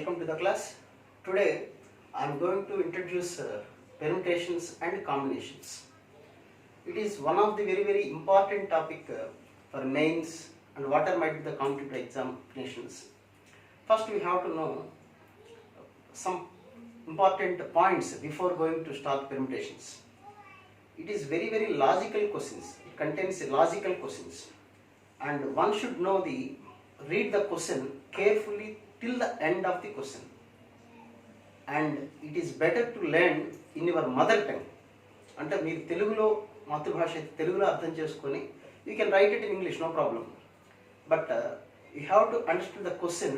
welcome to the class. Today I am going to introduce permutations and combinations. It is one of the very important topic for mains and whatever might be the competitive examinations. First we have to know some important points before going to start permutations. It is very logical questions. It contains logical questions, and one should know read the question carefully till the end of the question. And it is better to learn in your mother tongue. అంటే మీరు తెలుగులో మాతృభాష అయితే తెలుగులో అర్థం చేసుకొని you can write it in English, no problem. But you have to understand the question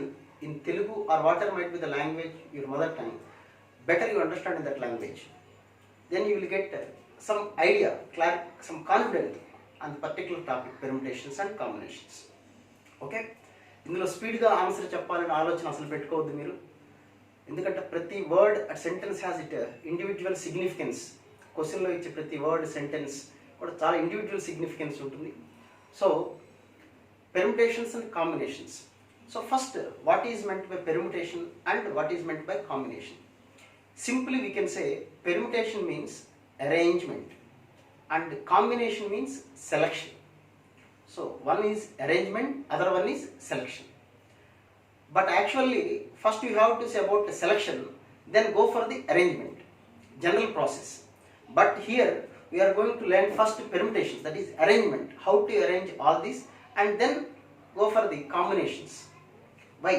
in Telugu or whatever might be the language, your mother tongue. Better you understand in that language. Then you will get some idea, some confidence on the particular topic, permutations and combinations. Okay? ఇందులో స్పీడ్గా answer చెప్పాలని ఆలోచన అసలు పెట్టుకోవద్దు మీరు. ఎందుకంటే ప్రతి word sentence has it individual significance. క్వశ్చన్లో ఇచ్చే ప్రతి వర్డ్ సెంటెన్స్ కూడా చాలా ఇండివిజువల్ సిగ్నిఫికెన్స్ ఉంటుంది. So permutations and combinations. So first what is meant by permutation and what is meant by combination. Simply we can say permutation means arrangement and combination means selection. So one is arrangement, other one is selection. But actually first you have to say about the selection, then go for the arrangement, general process. But here we are going to learn first permutations, that is arrangement, how to arrange all this, and then go for the combinations. Why?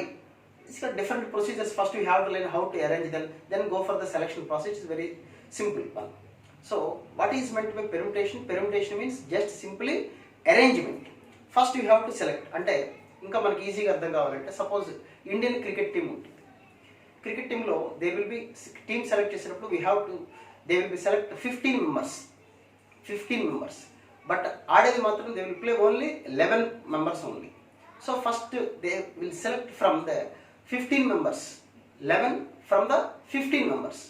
It's got different procedures. First we have to learn how to arrange, then go for the selection process. It's very simple one. So what is meant by permutation? Permutation means just simply arrangement. First you have to select. అంటే ఇంకా మనకి ఈజీగా అర్థం కావాలంటే suppose Indian cricket team ఉంటుంది. Cricket టీంలో they will be team select చేసినప్పుడు they will be select 15 members. But ఆడేది మాత్రం దే విల్ play only 11 members only. So first they will select from the 15 members, 11 from the 15 members.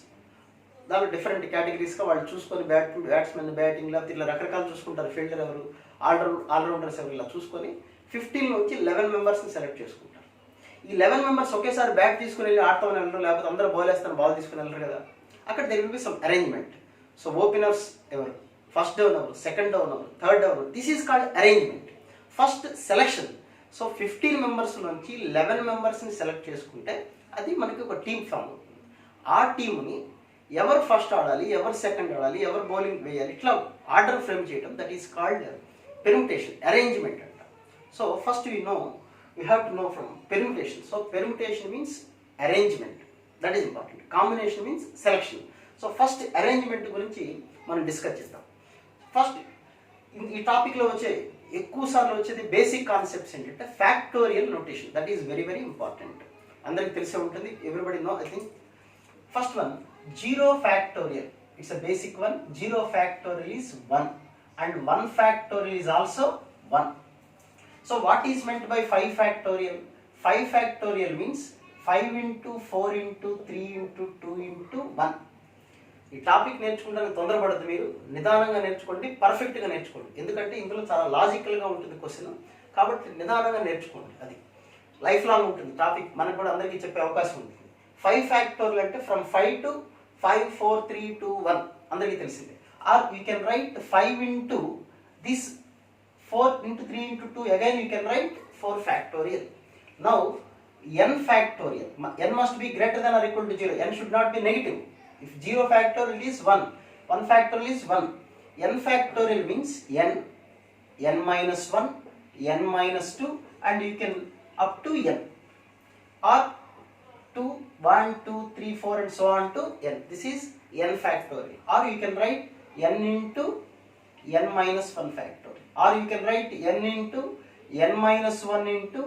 దానిలో different కేటగిరీస్గా వాళ్ళు చూసుకొని బ్యాట్స్మెన్ బ్యాటింగ్ లేకపోతే ఇట్లా రకరకాలు చూసుకుంటారు. ఫీల్డర్ ఎవరు, ఆల్రౌండర్స్ ఎవరు, ఇలా చూసుకొని 15 నుంచి 11 మెంబర్స్ని సెలెక్ట్ చేసుకుంటారు. ఈ 11 మెంబర్స్ ఒకేసారి బ్యాట్ తీసుకుని వెళ్ళి ఆడతామని వెళ్ళరు, లేకపోతే అందరూ బాల్ వేస్తాను బాల్ తీసుకుని వెళ్ళరు కదా. అక్కడ there will be some arrangement. So openers ఎవరు, ఫస్ట్ డౌన్ ఎవరు, సెకండ్ డౌన్ ఎవరు, third down, this is called arrangement. First selection. So 15 members నుంచి 11 మెంబర్స్ని సెలెక్ట్ చేసుకుంటే అది మనకి ఒక టీమ్ ఫామ్ అవుతుంది. ఆ టీముని ఎవరు ఫస్ట్ ఆడాలి, ఎవరు సెకండ్ ఆడాలి, ఎవరు బౌలింగ్ వేయాలి, ఇట్లా ఆర్డర్ ఫ్రేమ్ చేయడం, that is called permutation, arrangement అంట. So first you have to know from permutation. So permutation means arrangement, that is important. Combination means selection. So first arrangement గురించి మనం డిస్కస్ చేద్దాం. First ఈ టాపిక్లో ఎక్కువ సార్లు వచ్చేది బేసిక్ కాన్సెప్ట్స్ ఏంటంటే factorial notation. That is very important. అందరికి తెలిసే ఉంటుంది, everybody know I think. First one, 0 factorial. It's a basic one. 0 factorial is 1 and 1 factorial is also 1. So what is meant by 5 factorial? 5 factorial means 5 into 4 into 3 into 2 into 1. ఈ topic నేర్చుకుంటానికి తొందరపడద్దు, మీరు నిదానంగా నేర్చుకోండి, పర్ఫెక్ట్గా నేర్చుకోండి. ఎందుకంటే ఇందులో చాలా లాజికల్గా ఉంటుంది క్వశ్చన్, కాబట్టి నిదానంగా నేర్చుకోండి. అది లైఫ్ లాంగ్ ఉంటుంది టాపిక్, మనకు కూడా అందరికీ చెప్పే అవకాశం ఉంటుంది. 5 factorial అంటే ఫ్రమ్ 5 to 5, 4, 3, 2, 1 అందరికీ తెలిసిందే. Or you can write 5 into this 4 into 3 into 2, again you can write 4 factorial. Now n factorial, n must be greater than or equal to 0. n should not be negative. If 0 factorial is 1, 1 factorial is 1. n factorial means n minus 1, n minus 2, and you can up to n, or 2, 1, 2, 3, 4 and so on to n. This is n factorial. Or you can write n into n minus 1 factorial. Or you can write n into n minus 1 into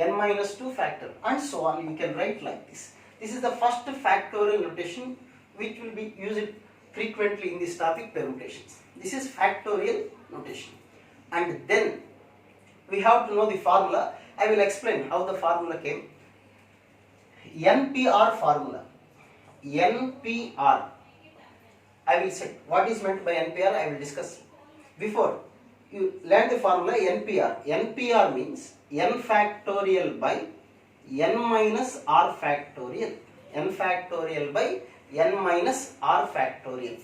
n minus 2 factorial, and so on. You can write like this. This is the first factorial notation which will be used frequently in this topic, permutations. This is factorial notation. And then we have to know the formula. I will explain how the formula came. NPR formula. NPR. I will say what is meant by NPR. I will discuss. Before you learn the formula NPR. NPR means n factorial by n minus r factorial. N factorial by n minus r factorial.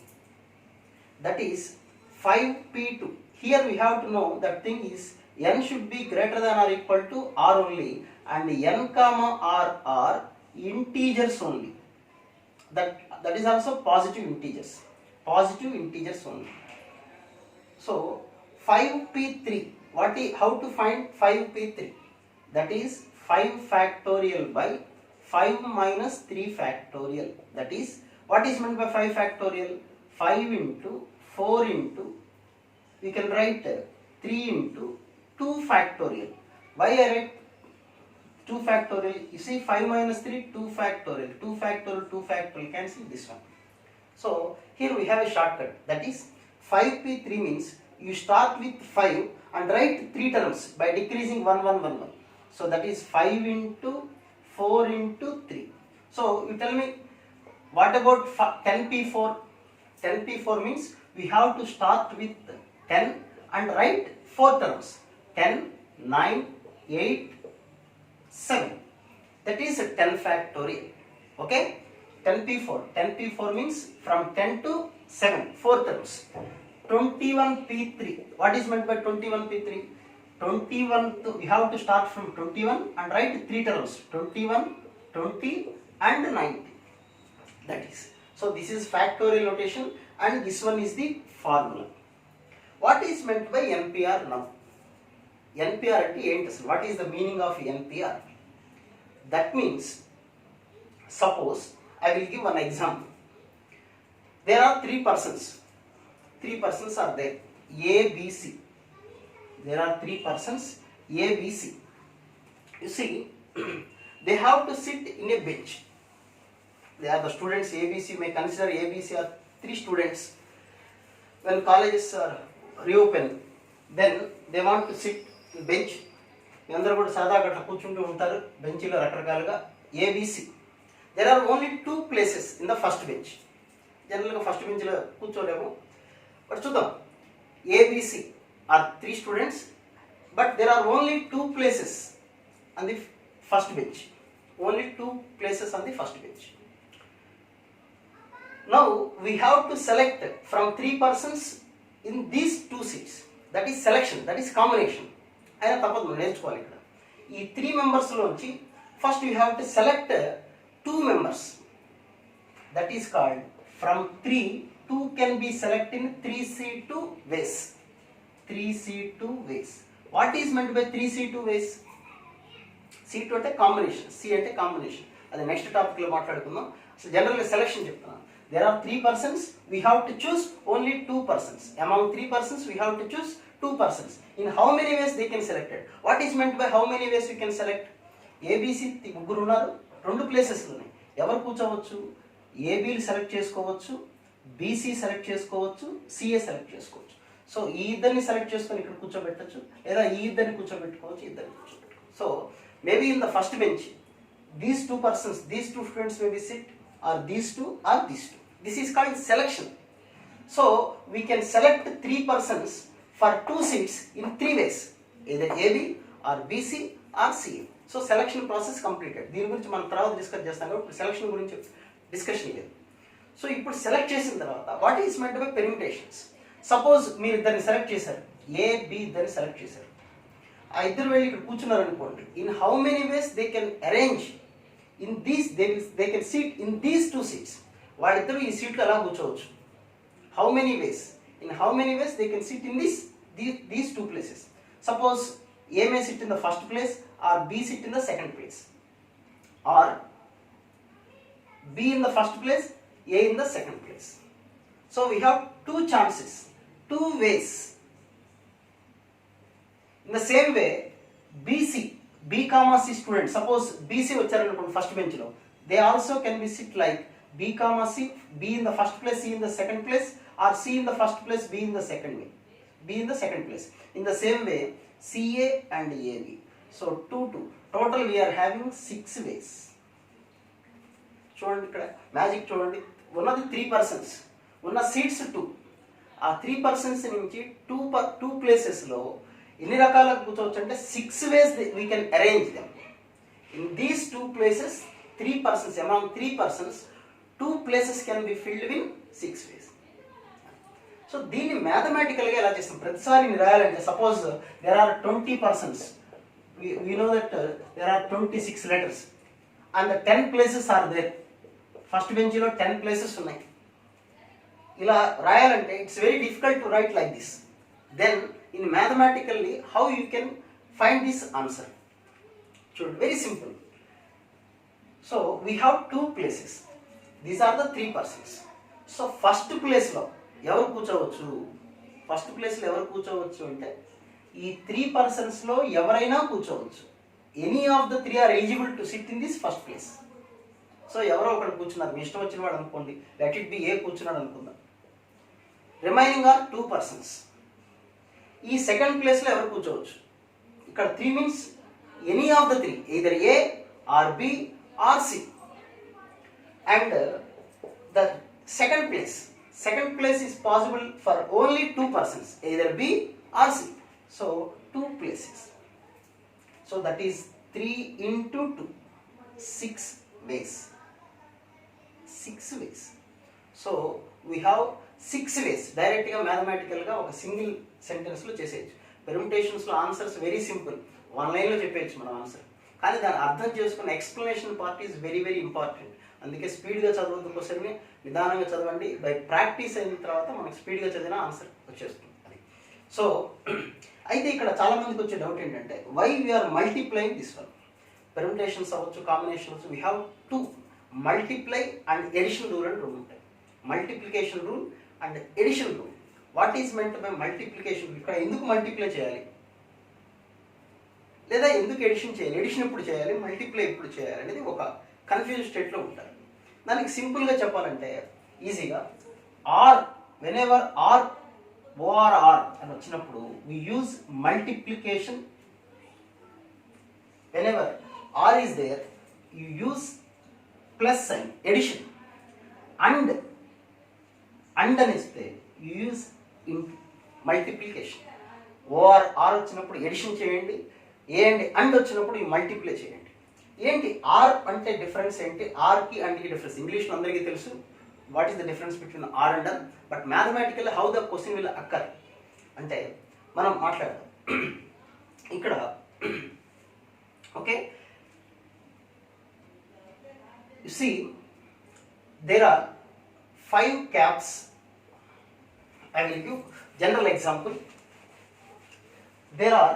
That is 5p2. Here we have to know that thing is n should be greater than or equal to r only, and n comma r are integers only. That is also positive integers. Positive integers only. So 5p3. How to find 5p3? That is 5 factorial by 5 minus 3 factorial. That is, what is meant by 5 factorial? 5 into 4 into, we can write 3 into 2 factorial. Why I write 2 factorial? You see 5 minus 3, 2 factorial. 2 factorial, 2 factorial, cancel this one. So here we have a shortcut. That is 5p3 means you start with 5 and write 3 terms by decreasing 1, 1, 1, 1. So that is 5 into 4 into 3. So you tell me, what about 10p4? 10p4 means we have to start with 10 and write 4 terms. 10, 9, 8, 7. That is 10 factorial. Okay? 10p4. 10p4 means from 10 to 7, 4 terms. 21p3. What is meant by 21p3? 21, we have to start from 21 and write 3 terms. 21, 20 and 90. That is. So this is factorial notation and this one is the formula. What is meant by NPR now? NPR ante enti asalu? What is the meaning of NPR? That means, suppose I will give one example. There are 3 persons. 3 persons are there. A, B, C. There are 3 persons A, B, C. You see, they have to sit in a bench. They are the students A, B, C. You may consider A, B, C are 3 students. When colleges are reopened, then they want to sit in bench. అందరూ కూడా సరదాగా అట్లా కూర్చుంటూ ఉంటారు బెంచీలో రకరకాలుగా. ABC. There are only 2 places in the first bench. జనరల్గా first బెంచ్లో కూర్చోలేము. But చూద్దాం. ABC are 3 students, but there are only 2 places on the first bench. Only 2 places on the first bench. Now we have to select from 3 persons in these 2 seats. That is selection. That is combination. అయినా తప్పదు నేర్చుకోవాలి ఇక్కడ. ఈ 3 మెంబర్స్లోంచి first you have to select 2 members. That is called, from 3, 2 can be selected in 3C2 ways. 3C2 ways. What is meant by 3C2 ways? C2 అంటే combination, C అంటే combination. అది next టాపిక్లో మాట్లాడుకుందాం. సో జనరల్గా సెలెక్షన్ చెప్తున్నాను. There are 3 persons, we have to choose only 2 persons. Among 3 persons, we have to choose 2 persons. In how many ways they can select it? What is meant by how many ways we can select? ABC ముగ్గురు ఉన్నారు, 2 ప్లేసెస్లు ఉన్నాయి. ఎవరు కూర్చోవచ్చు? ఏబీలు select చేసుకోవచ్చు, BC select చేసుకోవచ్చు, CA select చేసుకోవచ్చు. So ఈ ఇద్దరిని సెలెక్ట్ చేసుకొని ఇక్కడ కూర్చోబెట్టచ్చు, లేదా ఈ ఇద్దరిని కూర్చోబెట్టుకోవచ్చు, ఇద్దరిని కూర్చోబెట్టుకోవచ్చు. So maybe in the first bench these 2 persons, these 2 students may be sit, or these 2 or these 2. This is called selection. So we can select 3 persons for 2 seats in 3 ways, either AB or BC or CA. So selection process completed. దీని గురించి మనం తర్వాత discuss చేస్తాం కాబట్టి selection గురించి discussion లేదు. So ఇప్పుడు select చేసిన తర్వాత what is meant by permutations. Suppose మీరు ఇద్దరిని సెలెక్ట్ చేశారు, ఏ బి ఇద్దరిని సెలెక్ట్ చేశారు. ఆ ఇద్దరు వెళ్ళి ఇక్కడ కూర్చున్నారు అనుకోండి. In how many ways they can arrange in these, they can seat in these 2 seats. వాళ్ళిద్దరూ ఈ సీట్లో ఎలా కూర్చోవచ్చు? How many ways? In how many ways they can SIT in these 2 places. Suppose A may sit in the first place or B sit in the second place, or B in the first place, A in the second place. So we have 2 chances, 2 ways. In the same way, BC, B comma C students, suppose BC వచ్చారనుకోండి first bench లో, they also can be sit like B comma C, B in the first place, C in the second place, or C in the first place, B in the second way, B in the second place. In the same way, CA and AB. So 2, 2. Total we are having 6 ways. చూడండి ఇక్కడ magic చూడండి. ఉన్నది 3 persons, ఉన్న seats 2. ఆ 3 persons నుంచి 2 ప్లేసెస్లో ఎన్ని రకాలుగా కూర్చోవచ్చు అంటే 6 ways we can arrange them. In In these two places, 3 persons, among 3 persons, 2 places can be filled in 6 ways. So దీన్ని మ్యాథమెటికల్గా ఎలా చేస్తాం? ప్రతిసారి రాయాలంటే suppose there are 20 persons, we know that there are 26 letters and the 10 places are there. First బెంచ్లో 10 places ఉన్నాయి. ఇలా రాయాలంటే it's very difficult to write like this. Then in mathematically how you can find this answer? చూడండి, very simple. So we have 2 places. These are the 3 persons. So first ప్లేస్లో ఎవరు కూర్చోవచ్చు? First ప్లేస్లో ఎవరు కూర్చోవచ్చు అంటే ఈ 3 personsలో ఎవరైనా కూర్చోవచ్చు. Any of the 3 are eligible to sit in this first place. So ఎవరో ఒకరు కూర్చున్నారు, మీ ఇష్టం వచ్చిన వాడు అనుకోండి, లెట్ ఇట్ బి ఏ కూర్చున్నాడు అనుకుందాం. Remaining are 2 persons. ఈ సెకండ్ ప్లేస్లో ఎవరు కూర్చోవచ్చు? ఇక్కడ 3 means any of the 3, either A or B or C. And the second place is possible for only 2 persons, either B or C. So 2 places. So that is 3 into 2, 6 ways. 6 ways. So we have 6 ways. డైరెక్ట్గా మ్యాథమెటికల్గా ఒక single సెంటెన్స్లో చేసేయచ్చు. పెర్ముటేషన్స్లో answers very simple, 1 లైన్లో చెప్పేయచ్చు మనం answer. కానీ దాన్ని అర్థం చేసుకున్న explanation part is very very important. అందుకే స్పీడ్గా చదవద్దు, కోసమే నిదానంగా చదవండి. బై ప్రాక్టీస్ అయిన తర్వాత మనకు స్పీడ్గా చదివిన ఆన్సర్ వచ్చేస్తుంది. అది సో అయితే ఇక్కడ చాలా మందికి వచ్చే డౌట్ ఏంటంటే why we are multiplying this one? Permutations అవ్వచ్చు, combinations, we have 2 multiply and addition rule అని 2 ఉంటాయి. Multiplication rule and addition rule. What is meant by multiplication rule? ఇక్కడ ఎందుకు మల్టిప్లై చేయాలి, లేదా ఎందుకు ఎడిషన్ చేయాలి, ఎడిషన్ ఎప్పుడు చేయాలి, మల్టిప్లై ఎప్పుడు చేయాలి అనేది ఒక కన్ఫ్యూజ్ స్టేట్లో ఉంటారు. దానికి సింపుల్గా చెప్పాలంటే ఈజీగా ఆర్, వెనెవర్ ఆర్ ఓఆర్ఆర్ అని వచ్చినప్పుడు we use multiplication. Whenever or is there you use plus sign, addition. And అని ఇస్తే యూ యూజ్ మల్టిప్లికేషన్. ఓఆర్ఆర్ వచ్చినప్పుడు ఎడిషన్ చేయండి, ఏ అండ్ వచ్చినప్పుడు ఈ మల్టిప్లై చేయండి. ఏంటి ఆర్ అంటే డిఫరెన్స్ ఏంటి? ఆర్కి అండ్కి డిఫరెన్స్ ఇంగ్లీష్లో అందరికీ తెలుసు. What is the difference between or and and? But mathematical how the question will occur అంటే మనం మాట్లాడదాం ఇక్కడ. Okay, you see there are 5 caps. I will give general example. There are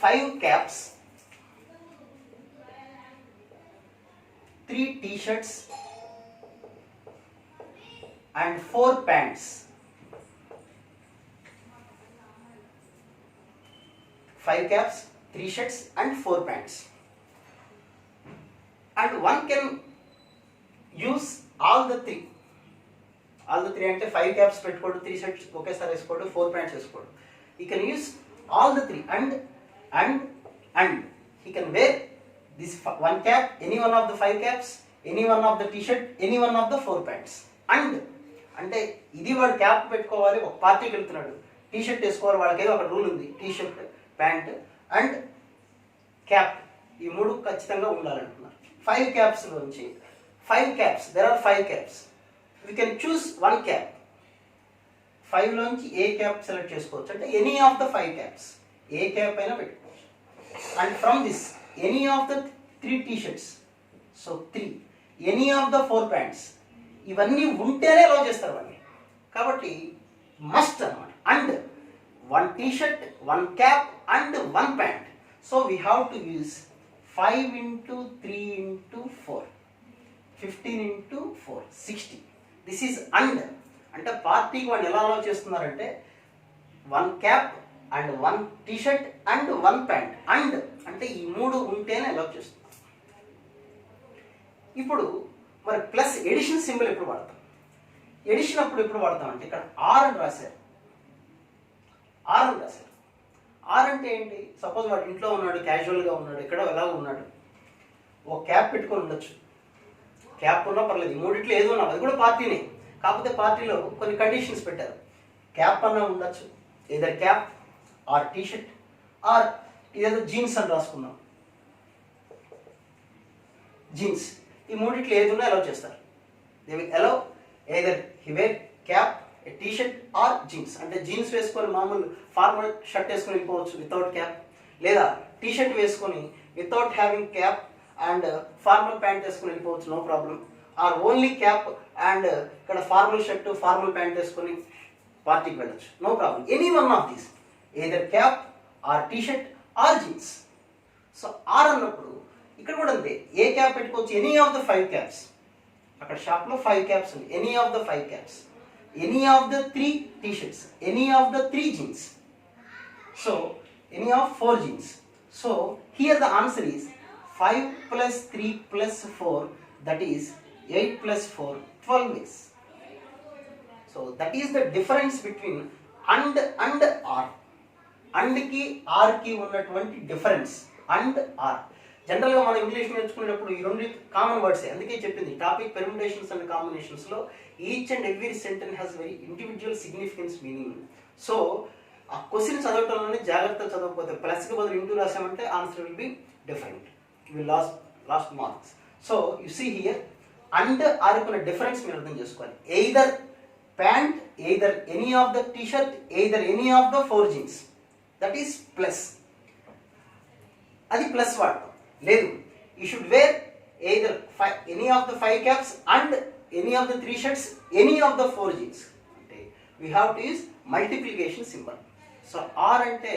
5 caps, 3 t-shirts and 4 pants. 5 caps, 3 shirts and 4 pants. And one can use all the 3. All the 3 అంటే 5 caps పెట్టుకోడు, 3 shirts ఒకేసారి వేసుకోడు, 4 pants వేసుకోడు. He can use all the 3 and he can wear this 1 cap, any one of the 5 caps, any one of the t-shirt, any one of the 4 pants. And అంటే ఇది వాడు cap పెట్టుకోవాలి, ఒక పార్టీకి వెళ్తున్నాడు, T shirt వేసుకోవాలి, వాళ్ళకి ఏదో ఒక రూల్ ఉంది, T shirt, pant and cap, ఈ 3 ఖచ్చితంగా ఉండాలంటున్నారు. 5 caps నుంచి 5 caps, there are 5 caps. We can choose 1 cap. 5 లోంచి ఏ క్యాప్ సెలెక్ట్ చేసుకోవచ్చు అంటే any of the 5 caps, A cap అయినా పెట్టుకోవచ్చు. And from this any of the 3 t-shirts, so 3, any of the 4 pants, ఇవన్నీ ఉంటేనే అలౌ చేస్తారు అవన్నీ. కాబట్టి మస్ట్ అన్నమాట. And 1 t-shirt, 1 cap and 1 pant. So we have to use 5 into 3 into 4, 15 into 4, 60. This is and. అంటే పార్టీకి వాళ్ళు ఎలా అలౌ చేస్తున్నారంటే 1 cap and 1 t-shirt and 1 pant. And అంటే ఈ 3 ఉంటేనే అలౌ చేస్తున్నారు. ఇప్పుడు మరి ప్లస్ ఎడిషన్ సింబల్ ఎప్పుడు వాడతాం? ఎడిషన్ అప్పుడు ఎప్పుడు వాడతాం అంటే ఇక్కడ ఆర్ అని రాశారు. ఆర్ అంటే ఏంటి? సపోజ్ వాడు ఇంట్లో ఉన్నాడు, క్యాజువల్గా ఉన్నాడు, ఎక్కడో ఎలా ఉన్నాడు, ఓ క్యాప్ పెట్టుకొని ఉండొచ్చు. క్యాప్ ఉన్నా పర్లేదు, ఈ 3 ఏదో ఉన్నా అది కూడా పార్టీనే. కాకపోతే పార్టీలో కొన్ని కండిషన్స్ పెట్టారు. క్యాప్ అన్నా ఉండొచ్చు, either cap or T shirt or ఇదేదో జీన్స్ అని రాసుకున్నాం. జీన్స్, ఈ మూడిట్లో ఏది ఉన్నా అలౌ చేస్తారు. They will allow either he wear cap, a T shirt or jeans. అంటే జీన్స్ వేసుకొని మామూలు ఫార్మల్ షర్ట్ వేసుకొని వెళ్ళిపోవచ్చు వితౌట్ క్యాప్, లేదా టీ షర్ట్ వేసుకొని without having cap and formal pant వేసుకొని వెళ్ళిపోవచ్చు, no problem. Or only cap and ఇక్కడ ఫార్మల్ షర్ట్ ఫార్మల్ ప్యాంట్ వేసుకొని పార్టీకి వెళ్ళచ్చు, no problem. Any one of these, either cap or T shirt or jeans. So or అన్నప్పుడు ఇక్కడ కూడా అంతే, ఏ క్యాప్ పెట్టుకోవచ్చు, ఎనీ ఆఫ్ ద 5 క్యాప్స్. అక్కడ షాప్లో 5 క్యాప్స్ ఉంది, any of the 5 caps, any of the 3 T shirts, any of the 3 jeans, so any of 4 jeans. So here the answer is 5 plus 3 plus 4, that is 8 plus 4, 12 ways. So that is the difference between and or. And కి are కి ఉన్నటువంటి difference, and are. జనరల్గా మనం English నేర్చుకునేటప్పుడు ఈ రెండు common వర్డ్సే, అందుకే చెప్పింది టాపిక్ పెర్ముటేషన్స్ అండ్ కాంబినేషన్స్లో each and every sentence has very individual significance meaning. So ఆ క్వశ్చన్ చదవటంలోనే జాగ్రత్తగా చదవకపోతే ప్లస్కి బదులు ఇంటూ రాసామంటే answer will be different, will lost marks. So you see here and or కి ఉన్న డిఫరెన్స్ మీరు అర్థం చేసుకోవాలి. Either pant, either any of the T shirt, either any of the 4 jeans, that is plus. అది plus వాడటం. లేదు, you should wear either any of the 5 caps and any of the 3 shirts, any of the 4 jeans అంటే we have to use multiplication symbol. So or అంటే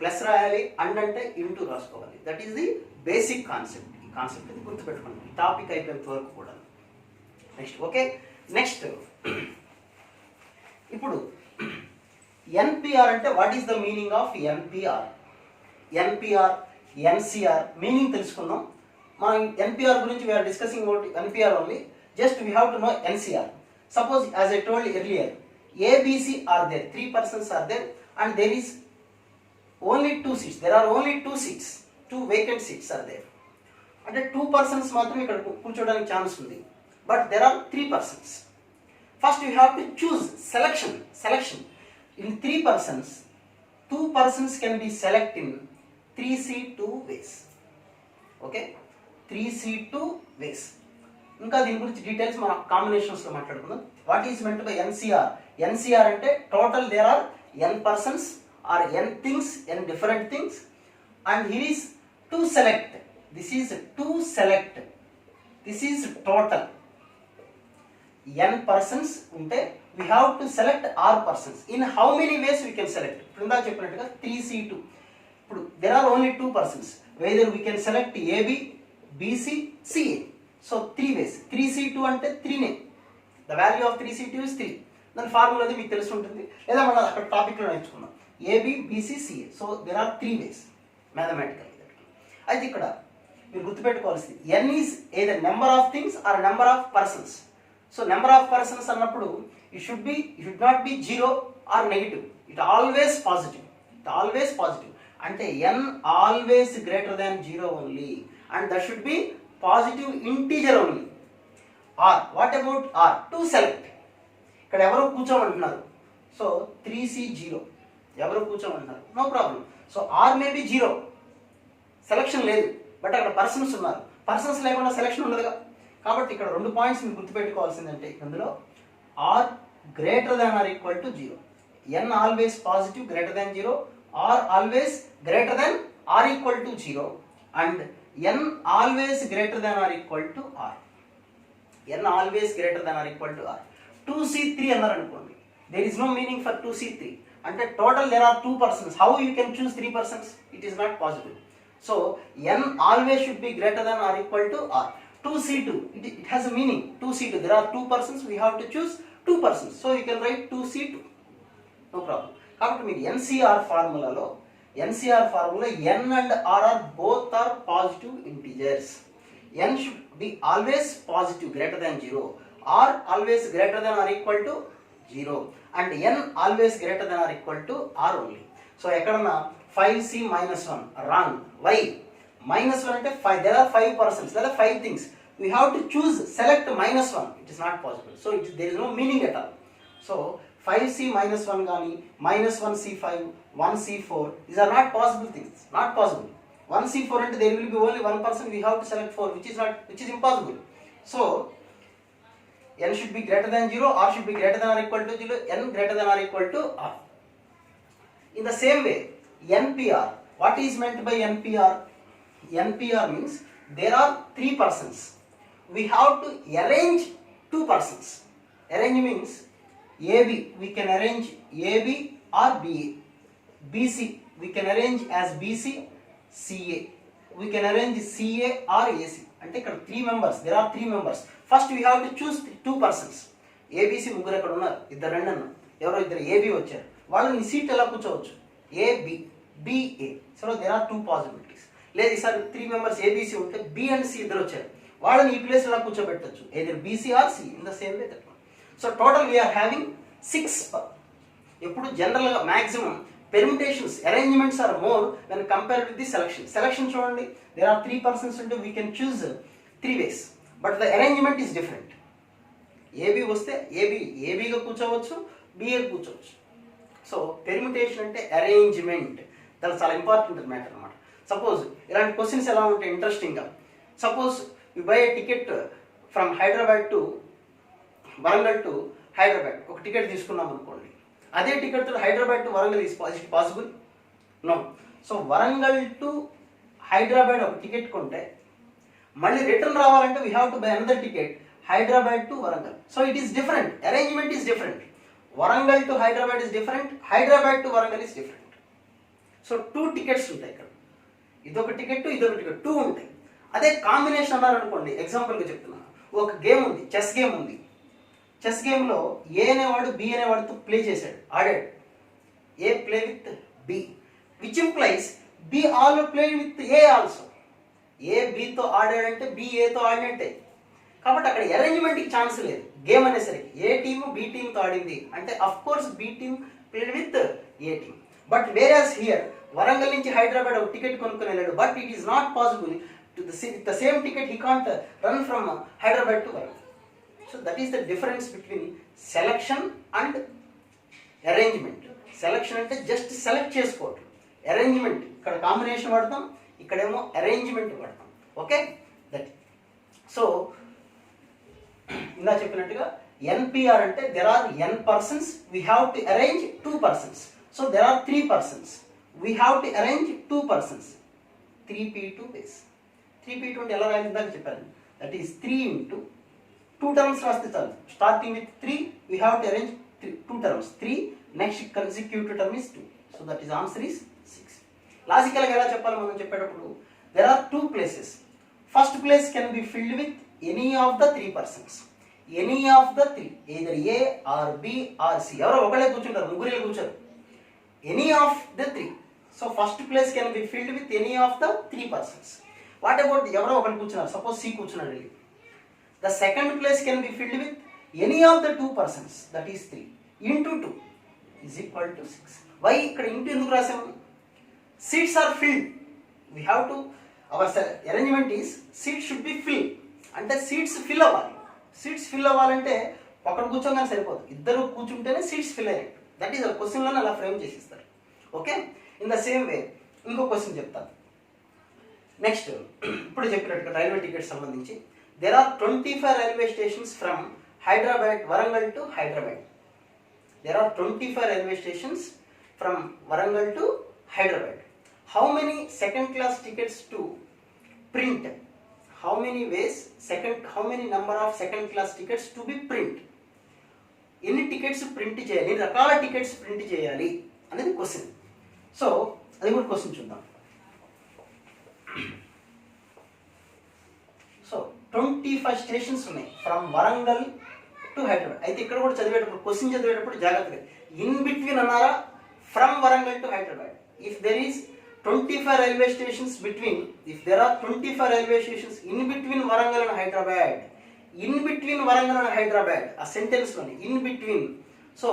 plus రాయాలి, and అంటే into రాసుకోవాలి. That is the basic concept. ఈ concept ఇది గుర్తుపెట్టుకోండి, ఈ topic అయిపోయేంత వరకు కూడా. నెక్స్ట్ ఓకే, నెక్స్ట్ ఇప్పుడు ఎన్పిఆర్ అంటే what is the meaning of NPR? NPR, NCR meaning తెలుసుకుందాం. మనం ఎన్పిఆర్ గురించి we are discussing about NPR only, just we have to know nCr. Suppose as I told earlier, ABC are there, 3 persons are there and there is only 2 seats. There are only 2 seats, 2 vacant seats are there. అంటే 2 persons మాత్రం ఇక్కడ కూర్చోడానికి chance ఉంది, but there are 3 persons. First you have to choose, selection. In 3 persons, 2 persons can be selected in 3C2 ways. Okay, 3C2 ways. ఇంకా దీని గురించి details మన కాంబినేషన్స్లో మాట్లాడుకుందాం. What is meant by NCR? NCR అంటే total there are n persons or n things, n different things, and here is to select. This is to select. This is total. n persons ఉంటే we have to select r persons. In how many ways we can select? ఇప్పుడు ఇందాక చెప్పినట్టుగా 3C2. ఇప్పుడు there are only 2 persons. Whether we can select AB, BC, CA. So 3 ways. 3C2 అంటే 3నే. The value of 3C2 is 3. దాని formula అది మీకు తెలిసి ఉంటుంది, లేదా మనం అక్కడ టాపిక్లో నేర్చుకున్నాం. AB, BC, CA. So there are 3 ways mathematical. అయితే ఇక్కడ మీరు గుర్తుపెట్టుకోవాల్సింది, N is either number of things or number of persons. So number of persons అన్నప్పుడు it should not be 0 or negative, it always positive. అంటే N always greater than 0 only, and that should be positive integer only. R, what about R? To select. ఇక్కడ ఎవరో కూర్చోమంటున్నారు, so 3C0 ఎవరో కూర్చోమంటున్నారు, no problem. So r may be 0, selection లేదు, but అక్కడ persons ఉన్నారు. Persons లేకుండా సెలక్షన్ ఉండదుగా. కాబట్టి ఇక్కడ 2 పాయింట్స్ మీరు గుర్తుపెట్టుకోవాల్సిందంటే, ఇందులో r greater than or equal to 0, n always positive greater than 0, r always greater than or equal to 0, and n always greater than or equal to r. N always greater than or equal to r. 2C3 అన్నారు అనుకోండి, there is no meaning for 2C3. అంటే total there are 2 persons. How you can choose 3 persons? It is not possible. So n always should be greater than or equal to r. 2C2, it has a meaning. 2C2, there are 2 persons, we have to choose 2 persons. So you can write 2C2, no problem. కాబట్టి మీరు NCR ఫార్ములాలో n and r are both are positive integers. n should be always positive greater than 0, r always greater than or equal to 0, and n always greater than or equal to r only. So ఎక్కడన్నా 5C minus 1 wrong. Why? Minus 1 అంటే 5, there are 5 persons, there are 5 things. We have to choose, select minus 1. It is not possible. So there is no meaning at all. So 5C minus 1 గానీ, minus 1C5, 1C4, these are not possible things. Not possible. 1C4 అంటే there will be only one person, we have to select 4, which is impossible. So n should be greater than 0, r should be greater than or equal to 0, n greater than or equal to r. In the same way, NPR, what is meant by NPR? NPR means there are 3 persons. We have to arrange 2 persons. Arrange means AB, we can arrange AB or BA. BC, we can arrange as BC, CA. We can arrange CA or AC. అంటే ఇక్కడ 3 members, there are 3 members. First we have to choose 2 persons. ABC ముగ్గురు ఎక్కడ ఉన్నారు, ఇద్దరు రెండు అన్న, ఎవరో ఇద్దరు AB వచ్చారు, వాళ్ళని సీట్ ఎలా కూర్చోవచ్చు, AB, BA. So there are 2 possibilities. లేదు ఈసారి 3 members ABC ఉంటే B and C ఇద్దరు వచ్చారు, వాళ్ళని ఈ ప్లేస్ ఎలా కూర్చోబెట్టచ్చు, either BC or C. in the same way that one. So total we are having 6. ఎప్పుడు జనరల్గా maximum permutations, arrangements are more when compared with the selection. Selection చూడండి, there are 3 persons ఉంటే we can choose 3 ways, but the arrangement is different. AB వస్తే ABగా కూర్చోవచ్చు, BA కూర్చోవచ్చు. So permutation అంటే arrangement, దానికి చాలా ఇంపార్టెంట్ మ్యాటర్ అనమాట. సపోజ్ ఇలాంటి క్వశ్చన్స్ ఎలా ఉంటాయి ఇంట్రెస్టింగ్గా, suppose you buy a ticket from Hyderabad to Warangal to Hyderabad, ఒక టికెట్ తీసుకున్నాం అనుకోండి, అదే టికెట్ తో Hyderabad to Warangal is possible? No. So Warangal to Hyderabad ఒక టికెట్ కొంటే మళ్ళీ రిటర్న్ రావాలంటే we have to buy another ticket Hyderabad to Warangal. So it is different, arrangement is different. Warangal to Hyderabad is different, Hyderabad to Warangal is different. So 2 tickets ఉంటాయి ఇక్కడ, ఇదొక ticket ఇదొక ticket, 2 ఉంటాయి. అదే కాంబినేషన్ అన్నారనుకోండి, ఎగ్జాంపుల్గా చెప్తున్నాను, ఒక గేమ్ ఉంది, చెస్ గేమ్ ఉంది. చెస్ గేమ్లో ఏ అనేవాడు బి అనేవాడితో ప్లే చేశాడు, ఆడాడు. A play with B, which implies B also play with A also. A బితో ఆడాడంటే బి ఏతో ఆడినట్టే. కాబట్టి అక్కడ అరేంజ్మెంట్కి ఛాన్స్ లేదు. గేమ్ అనేసరికి ఏ టీము బి టీమ్తో ఆడింది అంటే of course B team played with A team. But whereas here Warangal నుంచి హైదరాబాద్ ఒక టికెట్ కొనుక్కొని వెళ్ళాడు, but it is not possible to the same ticket he can't run from Hyderabad to Warangal. So that is the difference between selection and arrangement. Selection అంటే just select చేసుకోవటం, arrangement ఇక్కడ combination వాడతాం, ఇక్కడేమో arrangement వాడతాం. Okay, that. సో ఇందా చెప్పినట్టుగా NPR అంటే there are n persons, we have to arrange 2 persons. So there are 3 persons, we have to arrange 2 persons. 3p2 base. 3p2 అంటే ఎలా రాయాలి ఇందాక చెప్పాను, దట్ ఈస్ 3 into 2 terms రాస్తే చాలు. Starting with 3 we have to arrange 2 terms. 3 next consecutive term is 2. So that is answer is 6. లాజికల్గా ఎలా చెప్పాలి మనం చెప్పేటప్పుడు, there are 2 places. First place can be filled with any of the 3 persons. Any of the 3, either A or B or C. ఎవరో ఒకళ్ళే కూర్చుంటారు, ముగ్గురు కూర్చోరు. Any of the 3. So first place can be filled with any of the 3 persons. What about ఎవరో ఒకళ్ళు కూర్చున్నారు, suppose C కూర్చున్నాడు. The second place can be filled with any of the 2 persons, that is 3 into 2 is equal to 6. Why ఇక్కడ into ఎందుకు రాసాము? Seats are filled. We have to, our arrangement is seats should be filled. అంటే seats fill అవ్వాలి. Seats fill అవ్వాలంటే ఒకడు కూర్చోగానే సరిపోదు, ఇద్దరు కూర్చుంటేనే seats fill అయినట్టు. దట్ ఈస్ క్వశ్చన్లోనే అలా ఫ్రేమ్ చేసిస్తారు. Okay, in the same way ఇంకో క్వశ్చన్ చెప్తాను. నెక్స్ట్ ఇప్పుడు చెప్పినట్టుగా రైల్వే టికెట్ సంబంధించి, there are 25 railway stations from Hyderabad, Warangal to Hyderabad. There are 25 railway stations from Warangal to Hyderabad. How many second class tickets to print? How many ways how many number of second class tickets to be print? ఎన్ని tickets print చేయాలి, ఎన్ని రకాల tickets print చేయాలి అనేది question. So అది కూడా question చూద్దాం. So 25 stations ఉన్నాయి ఫ్రమ్ వరంగల్ టు హైదరాబాద్. అయితే ఇక్కడ కూడా చదివేటప్పుడు క్వశ్చన్ చదివేటప్పుడు జాగ్రత్తగా ఇన్ బిట్వీన్ అన్నారా, from Warangal to Hyderabad. If there is 25 railway stations between, if there are 25 railway stations in between Warangal and Hyderabad, in between Warangal and Hyderabad, a sentence one in between. So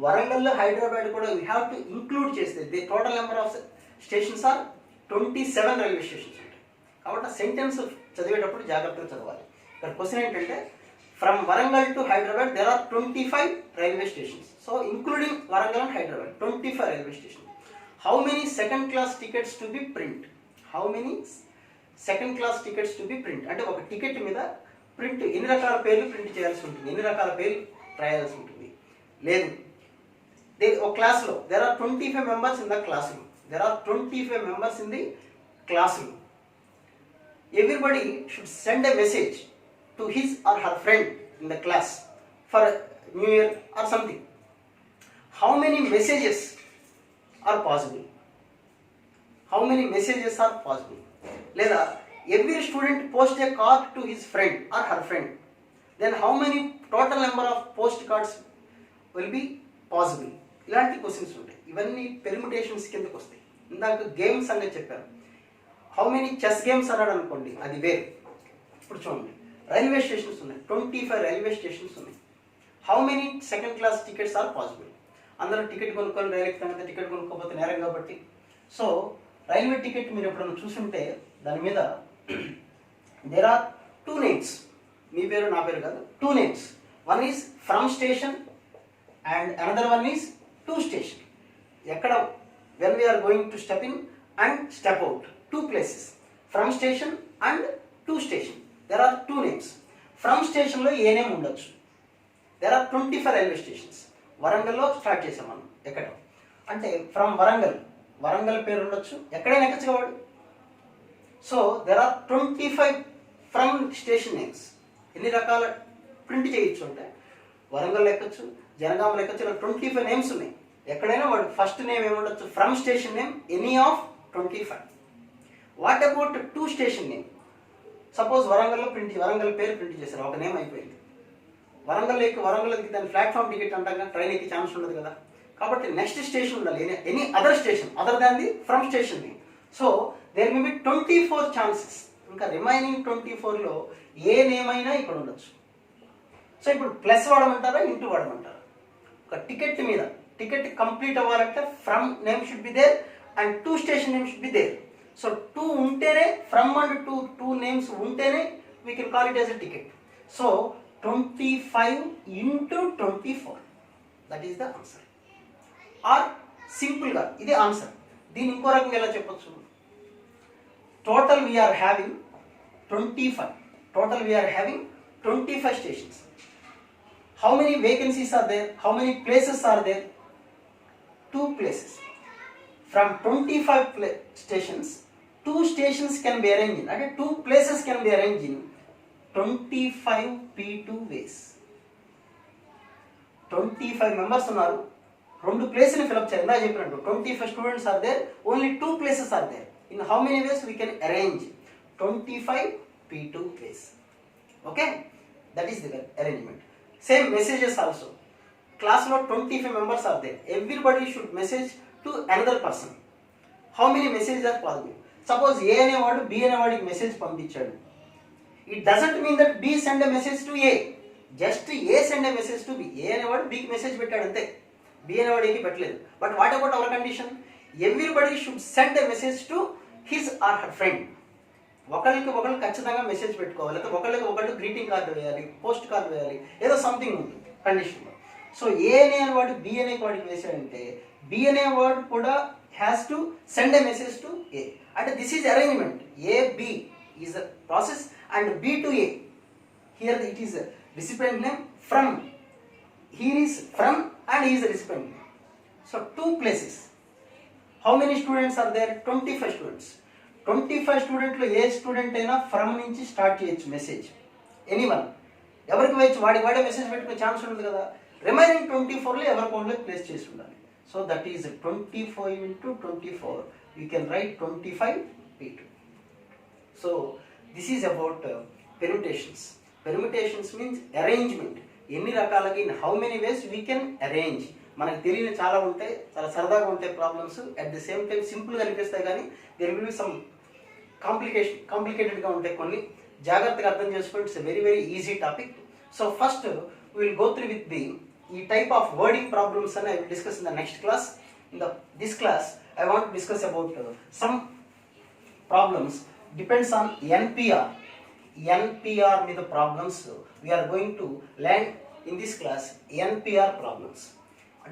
Warangal Hyderabad kuda we have to include chesthe. The total number of stations are 27 railway stations. కాబట్టి sentence చదివేటప్పుడు జాగ్రత్తగా చదవాలి. ఇక్కడ question ఏంటంటే from Warangal to Hyderabad there are 25 railway stations. So including Warangal and Hyderabad 25 railway stations. How many second class tickets to be print? How many second class tickets to be print. అంటే ఒక ticket మీద print ఎన్ని రకాల పేర్లు print చేయాల్సి ఉంటుంది, ఎన్ని రకాల పేర్లు రాయాల్సి ఉంటుంది. లేదు, ఒక క్లాస్లో there are 25 members in the class room, there are 25 members in the class room. Everybody should send a message to his or her friend in the class for New Year or something. How many messages are possible? How many messages are possible? Leda, every student post a card to his friend or her friend. Then how many total number of postcards will be possible? ఇలాంటి questions ఉంటాయి. ఇవన్నీ permutations కిందకి వస్తాయి. ఇందాక games అనేది చెప్పారు. How many chess games అన్నాడు అనుకోండి, అది వేరు. ఇప్పుడు చూడండి, రైల్వే స్టేషన్స్ ఉన్నాయి, 25 రైల్వే స్టేషన్స్ ఉన్నాయి. How many second class tickets are possible? అందరూ టికెట్ కొనుక్కొని రైలు ఎక్కుతానంటే టికెట్ కొనుక్కోకపోతే నేరం కాబట్టి. సో రైల్వే టికెట్ మీరు ఎప్పుడైనా చూసుంటే దాని మీద దేర్ ఆర్ 2 names. మీ పేరు నా పేరు కాదు, 2 names. One is from station and another one is to station. ఎక్కడ when we are going to step in and step out, 2 places. From station and to station, there are 2 names. From స్టేషన్లో ఏ name ఉండొచ్చు. There are 25 railway stations. వరంగల్లో start చేసాం మనం ఎక్కడం అంటే from Warangal పేరు ఉండొచ్చు, ఎక్కడైనా ఎక్కచ్చు కావాడు. So there are 25 from station names. ఎన్ని రకాల ప్రింట్ చేయొచ్చు అంటే వరంగల్ ఎక్కచ్చు, జనగామలో ఎక్కచ్చు, ఇలా 25 names ఉన్నాయి. ఎక్కడైనా వాడు ఫస్ట్ నేమ్ ఏముండొచ్చు, from station name any of 25. What about to station name? Suppose Warangal పేరు ప్రింట్ చేశారు, ఒక నేమ్ అయిపోయింది. వరంగల్కి దాని ప్లాట్ఫామ్ టికెట్ అంటాక ట్రైన్ ఎక్కి ఛాన్స్ ఉండదు కదా. కాబట్టి నెక్స్ట్ స్టేషన్ ఉండాలి, any other station other than the from station name. So there may be 24 chances. ఇంకా రిమైనింగ్ 24లో ఏ నేమ్ అయినా ఇక్కడ ఉండొచ్చు. సో ఇప్పుడు ప్లస్ వాడమంటారా, ఇంటూ వాడమంటారా? ఒక టికెట్ మీద టికెట్ కంప్లీట్ అవ్వాలంటే from name should be there and to station name should be there. So 2 ఉంటేనే, ఫ్రమ్ అండ్ టూ నేమ్స్ ఉంటేనే we can call it as a ticket. So 25 into 24, that is the answer. Or సింపుల్గా ఇదే answer. దీన్ని ఇంకో రకంగా ఎలా చెప్పొచ్చు, total we're having 25 stations. How many vacancies are there, how many places are there? 2 places. From 25 stations, 2 stations can be arranged in, అంటే 2 places can be arranged in 25 P2 ways. 25 members ఉన్నారు, 2 places ని fill up చేయాలి. ఇందా చెప్పినట్టు 25 students are there, only 2 places are there. In how many ways we can arrange? 25 P2 ways. Okay, that is the arrangement. Same messages also. Class లో 25 members are there. Everybody should message to another person. How many messages are possible? Suppose A అనేవాడు B అనేవాడికి message పంపించాడు. It doesn't mean that B send a message to A. Just A send a message to B. A అనేవాడు Bకి message పెట్టాడు అంతే, B అనేవాడు Aకి పెట్టలేదు. But what about our condition? Everybody should send a message to his or her friend. ఒకళ్ళకి ఒకళ్ళు ఖచ్చితంగా message పెట్టుకోవాలి, లేకపోతే ఒకళ్ళకి ఒకళ్ళు గ్రీటింగ్ కార్డు వేయాలి, పోస్ట్ కార్డు వేయాలి, ఏదో సంథింగ్ ఉంటుంది కండిషన్లో. సో ఏ అనేవాడు B అనే వాడికి వేసాడంటే B అనేవాడు కూడా has to send a message to A. అంటే this is arrangement. AB is a process and B to A. Here it is a recipient name from. Here is from and he is a recipient name. So 2 places. How many students are there? 25 students. 25 students లో ఏ student అయినా from నుంచి start చేయొచ్చు message. Anyone, ఎవరికి వేయచ్చు, వాడే message పెట్టుకునే chance ఉంటుంది కదా. రిమైనింగ్ 24లో ఎవరి ఫోన్లో ప్లేస్ చేసి ఉండాలి. So that is 25 into 24. You can write 25 P2. So this is about permutations. Permutations means arrangement. ఎన్ని రకాలకి, in how many ways we can arrange. మనకు తెలియని చాలా ఉంటాయి, చాలా సరదాగా ఉంటాయి problems. At the same time సింపుల్గా అనిపిస్తాయి, కానీ దేర్ విల్ బి సమ్ కాంప్లికేటెడ్గా ఉంటాయి కొన్ని. జాగ్రత్తగా అర్థం చేసుకోండి. It's very easy topic. So first we will go through with the type of wording problems and I will discuss in the next class. In this class I want to discuss about some problems depends on NPR మీద problems we are going to learn in this class. NPR problems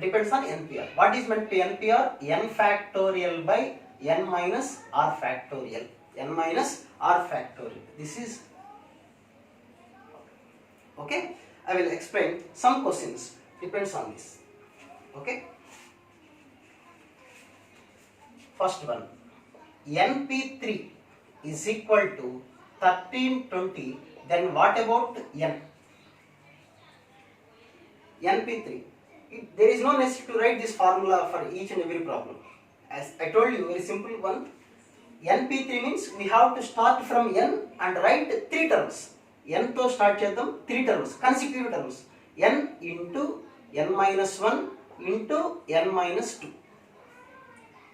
depends on NPR. What is meant by NPR? N factorial by n minus r factorial. N minus r factorial. This is okay. I will explain some questions depends on this. Okay. First one, np3 is equal to 1320. Then what about n? np3. There is no necessity to write this formula for each and every problem. As I told you, very simple one. np3 means we have to start from n and write 3 terms. n to start చేద్దాం 3 terms, consecutive terms. n into n minus 1 into n minus 2.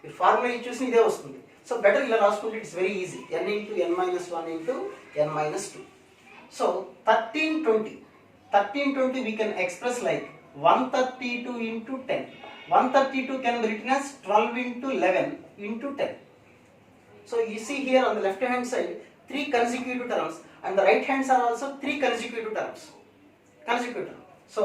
ఈ formula చూసి ఇదే వస్తుంది. So better ఇలా రాసుకుంటే it's very easy. n into n minus 1 into n minus 2. So 1320 we can express like 132 into 10. 132 can be written as 12 into 11 into 10. So you see here on the left hand side 3 consecutive terms and the right hands are also 3 consecutive terms. So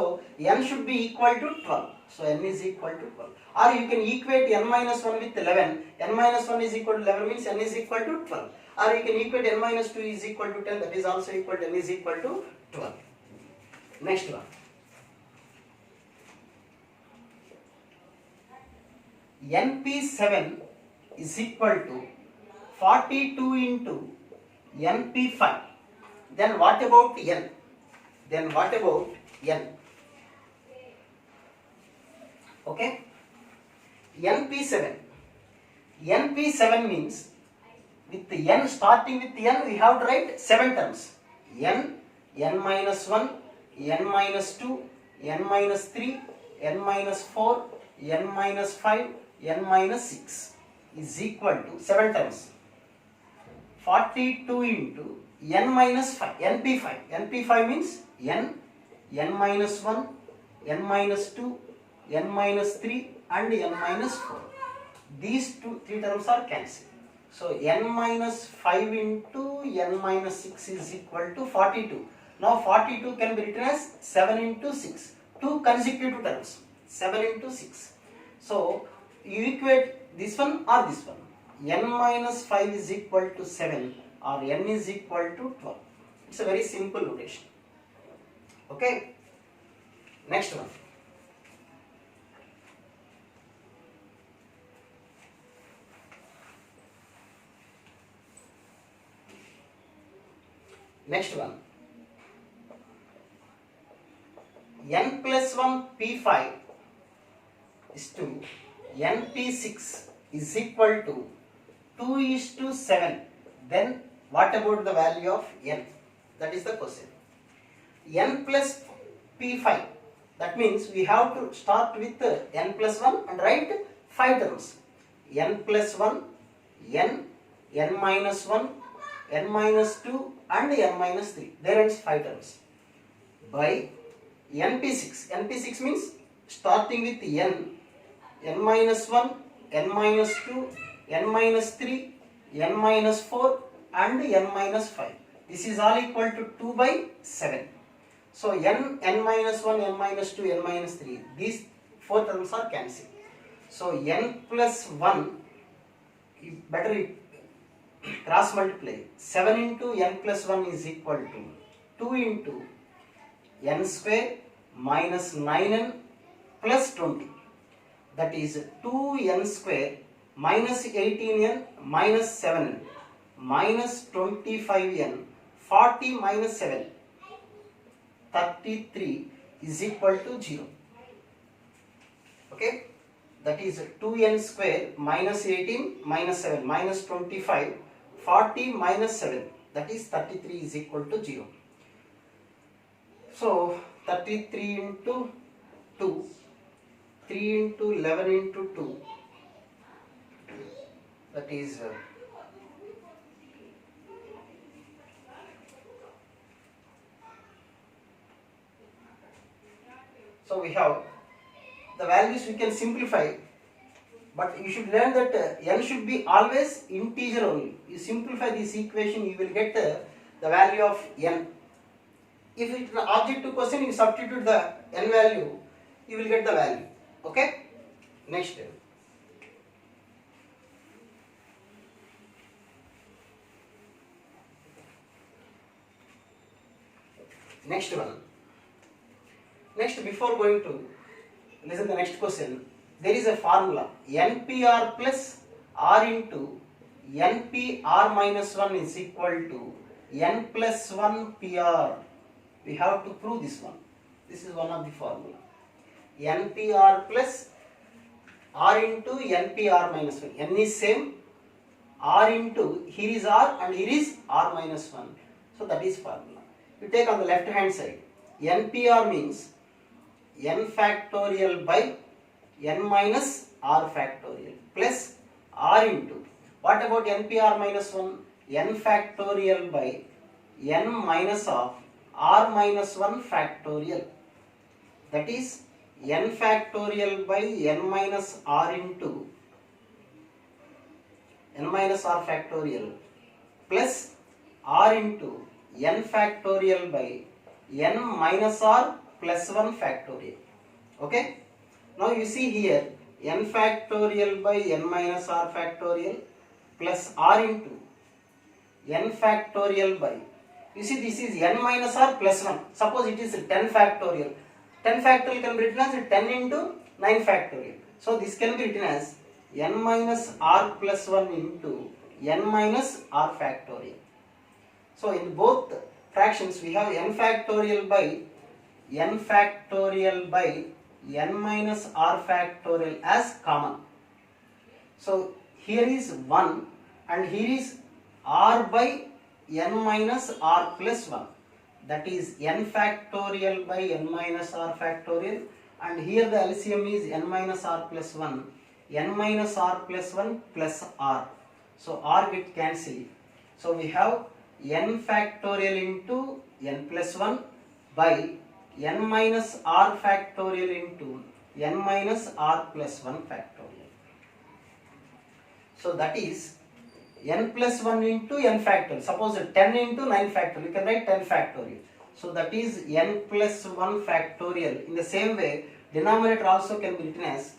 n should be equal to 12. So n is equal to 12. Or you can equate n minus 1 with 11. n minus 1 is equal to 11 means n is equal to 12. Or you can equate n minus 2 is equal to 10, that is also equal to n is equal to 12. Next one. np7 is equal to 42 into np5. Then what about n? Okay. np7 means with the n, starting with n we have to write 7 terms. n minus 1, n minus 2, n minus 3, n minus 4, n minus 5, n minus 6 is equal to 7 terms. 42 into n minus 5, np5. np5 means n minus 1, n minus 2, n minus 3 and n minus 4. These 3 terms are cancelled. So n minus 5 into n minus 6 is equal to 42. Now 42 can be written as 7 into 6. 2 consecutive terms. 7 into 6. So you equate this one or this one. N minus 5 is equal to 7 or n is equal to 12. It's a very simple notation. Okay. Next one. Next one. n plus 1 p5 is to np6 is equal to 2 is to 7. Then what about the value of n? That is the question. n plus p5. That means we have to start with n plus 1 and write 5 terms. n plus 1, n minus 1, n minus 2 and n minus 3. There ends 5 terms. By np6. np6 means starting with n minus 1, n minus 2, n minus 3, n minus 4 and n minus 5. This is all equal to 2 by 7. So n minus 1, n minus 2, n minus 3. These 4 terms are cancelled. So n plus 1, better cross multiply. 7 into n plus 1 is equal to 2 into n square minus 9n plus 20. That is 2n square minus 18n minus 7n minus 25n 40 minus 7 33 is equal to 0. Okay, that is 2n square minus 18 minus 7 minus 25 40 minus 7, that is 33 is equal to 0. So 33 into 2, 3 into 11 into 2, that is so we have the values we can simplify, but you should learn that n should be always integer only. You simplify this equation, you will get the value of n. If it is an objective question, you substitute the n value, you will get the value. Okay. Next. Next one. Next, before going to listen the next question, there is a formula NPR plus R into NPR minus 1 is equal to N plus 1 PR. We have to prove this one. This is one of the formula. NPR plus R into NPR minus 1. N is same. R into, here is R and here is R minus 1. So that is formula. You take on the left hand side. NPR means N factorial by N minus R factorial plus R into, what about NPR minus 1? N factorial by N minus of R minus 1 factorial. That is N factorial by N minus R into N minus R factorial plus R into N factorial by N minus R plus 1 factorial. Okay. Now you see here N factorial by N minus R factorial plus R into N factorial by, you see this is N minus R plus 1. Suppose it is 10 factorial. 10 factorial can be written as 10 into 9 factorial. So this can be written as N minus R plus 1 into N minus R factorial. So in both fractions we have N factorial by N factorial by N minus R factorial as common. So here is 1 and here is R by N minus R plus 1. That is N factorial by N minus R factorial, and here the LCM is N minus R plus 1. N minus R plus 1 plus R. So R get cancelled. So we have N factorial into N plus 1 by N minus R factorial into N minus R plus 1 factorial. So that is N plus 1 into N factorial. Suppose 10 into 9 factorial, you can write 10 factorial. So that is N plus 1 factorial. In the same way, denominator also can be written as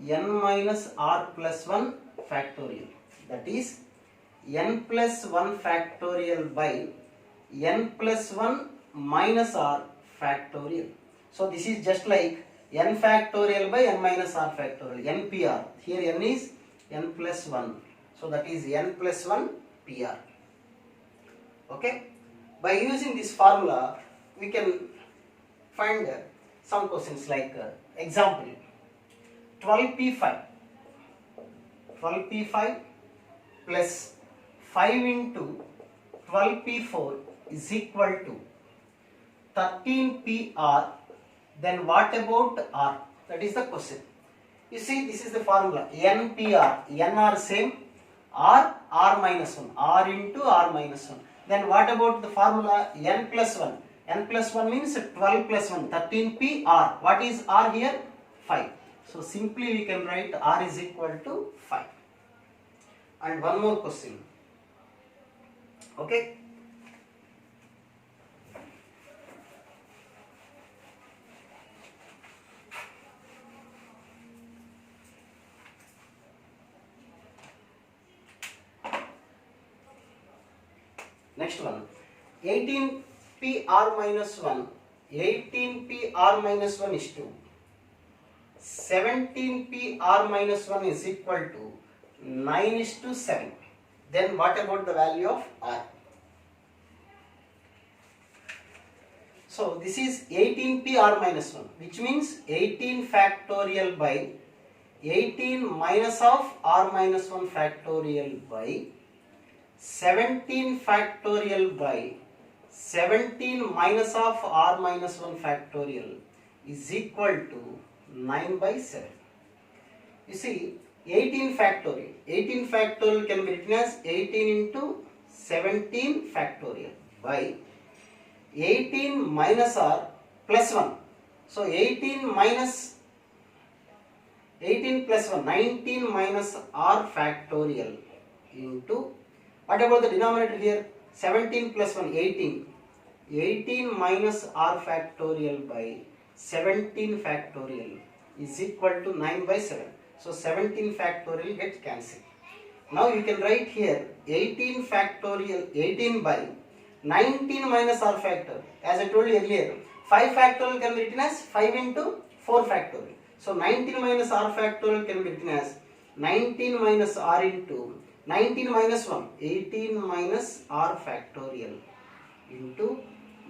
N minus R plus 1 factorial. That is N plus 1 factorial by N plus 1 minus R factorial. So this is just like N factorial by N minus R factorial, NPR. Here N is N plus 1. So that is N plus 1 PR. Okay. By using this formula, we can find some questions like example 12p5 plus 5 into 12p4 is equal to 13pr. Then what about R? That is the question. You see, this is the formula NPR. N are same, R minus 1, R into R minus 1. Then what about the formula N plus 1? N plus 1 means 12 plus 1, 13pr. What is R here? 5. So simply we can write R is equal to 5. And one more question. Okay. Next one, 18pr minus 1, 18pr minus 1 is 2, 17pr minus 1 is equal to 9 is to 7. Then what about the value of R? So this is 18pr minus 1, which means 18 factorial by 18 minus of R minus 1 factorial by 17 factorial by 17 minus of R minus 1 factorial is equal to 9 by 7. You see, 18 factorial can be written as 18 into 17 factorial by 18 minus R plus 1. So 18 minus 18 plus 1, 19 minus R factorial into, what about the denominator here? 17 plus 1, 18. 18 minus R factorial by 17 factorial is equal to 9 by 7. So 17 factorial gets cancelled. Now you can write here 18 factorial 18 by 19 minus r factor. As I told you earlier, 5 factorial can be written as 5 into 4 factorial. So 19 minus r factorial can be written as 19 minus r into 19 minus 1, 18 minus r factorial into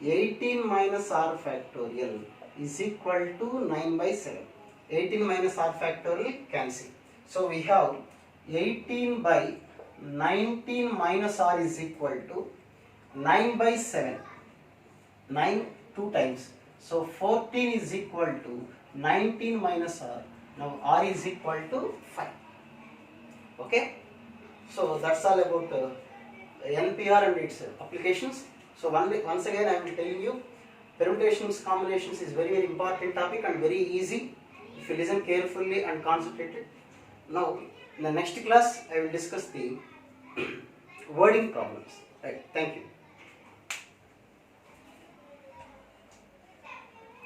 18 minus r factorial is equal to 9 by 7. 18 minus r factorial cancel. So we have 18 by 19 minus r is equal to 9 by 7. 9 2 times. So 14 is equal to 19 minus r. Now r is equal to 5. Okay. So that's all about NPR and its applications. So once again I am telling you, permutations, combinations is very important topic and very easy if you listen carefully and concentrated. Now in the next class I will discuss the wording problems. Right. Thank you.